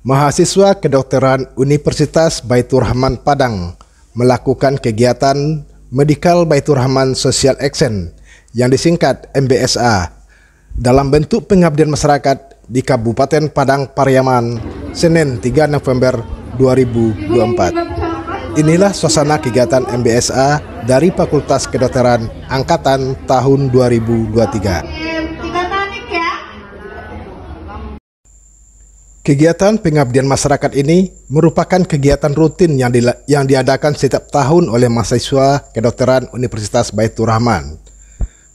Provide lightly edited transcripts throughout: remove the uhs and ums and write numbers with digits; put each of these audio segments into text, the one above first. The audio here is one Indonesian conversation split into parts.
Mahasiswa Kedokteran Universitas Baitur Rahman Padang melakukan kegiatan Medical Baitur Rahman Social Action yang disingkat MBSA dalam bentuk pengabdian masyarakat di Kabupaten Padang Pariaman, Senin 3 November 2024. Inilah suasana kegiatan MBSA dari Fakultas Kedokteran Angkatan tahun 2023. Kegiatan pengabdian masyarakat ini merupakan kegiatan rutin yang diadakan setiap tahun oleh mahasiswa Kedokteran Universitas Baitur Rahman.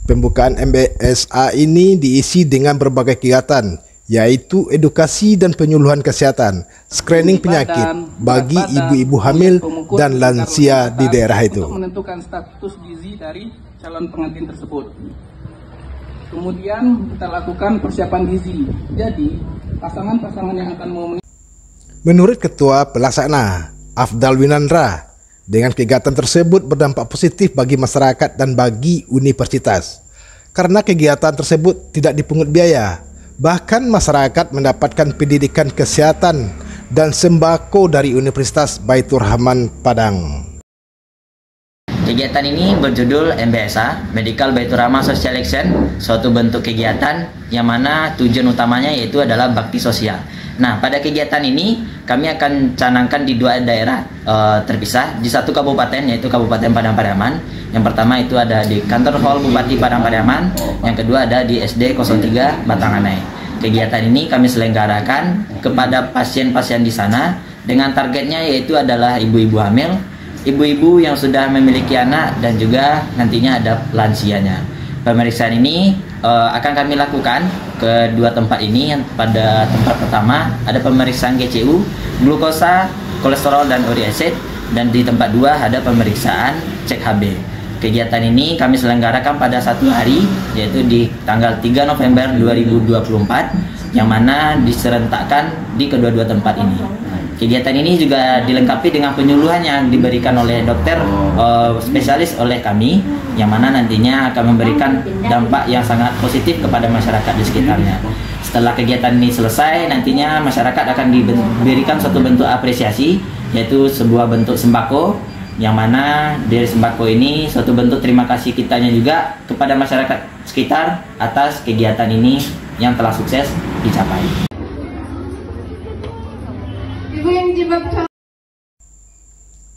Pembukaan MBSA ini diisi dengan berbagai kegiatan, yaitu edukasi dan penyuluhan kesehatan, screening penyakit bagi ibu-ibu hamil dan lansia di daerah itu. Untuk menentukan status gizi dari calon pengantin tersebut. Kemudian kita lakukan persiapan gizi. Jadi pasangan-pasangan yang akan mau menurut Ketua Pelaksana Afdal Winandra, dengan kegiatan tersebut berdampak positif bagi masyarakat dan bagi universitas. Karena kegiatan tersebut tidak dipungut biaya, bahkan masyarakat mendapatkan pendidikan kesehatan dan sembako dari Universitas Baitur Rahman Padang. Kegiatan ini berjudul MBSA, Medical Baitur Rahman Social Action, suatu bentuk kegiatan yang mana tujuan utamanya yaitu adalah bakti sosial. Nah, pada kegiatan ini kami akan canangkan di dua daerah terpisah, di satu kabupaten yaitu Kabupaten Padang Pariaman. Yang pertama itu ada di kantor hall Bupati Padang Pariaman, yang kedua ada di SD 03 Batanganai. Kegiatan ini kami selenggarakan kepada pasien-pasien di sana dengan targetnya yaitu adalah ibu-ibu hamil, ibu-ibu yang sudah memiliki anak, dan juga nantinya ada lansianya. Pemeriksaan ini akan kami lakukan ke dua tempat ini. Yang pada tempat pertama ada pemeriksaan GCU, glukosa, kolesterol dan uric acid, dan di tempat dua ada pemeriksaan cek HB. Kegiatan ini kami selenggarakan pada satu hari, yaitu di tanggal 3 November 2024, yang mana diserentakkan di kedua-dua tempat ini. Kegiatan ini juga dilengkapi dengan penyuluhan yang diberikan oleh dokter spesialis oleh kami, yang mana nantinya akan memberikan dampak yang sangat positif kepada masyarakat di sekitarnya. Setelah kegiatan ini selesai, nantinya masyarakat akan diberikan suatu bentuk apresiasi, yaitu sebuah bentuk sembako, yang mana dari sembako ini suatu bentuk terima kasih kitanya juga kepada masyarakat sekitar atas kegiatan ini yang telah sukses dicapai.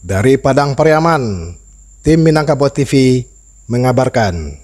Dari Padang Pariaman, tim Minangkabau TV mengabarkan.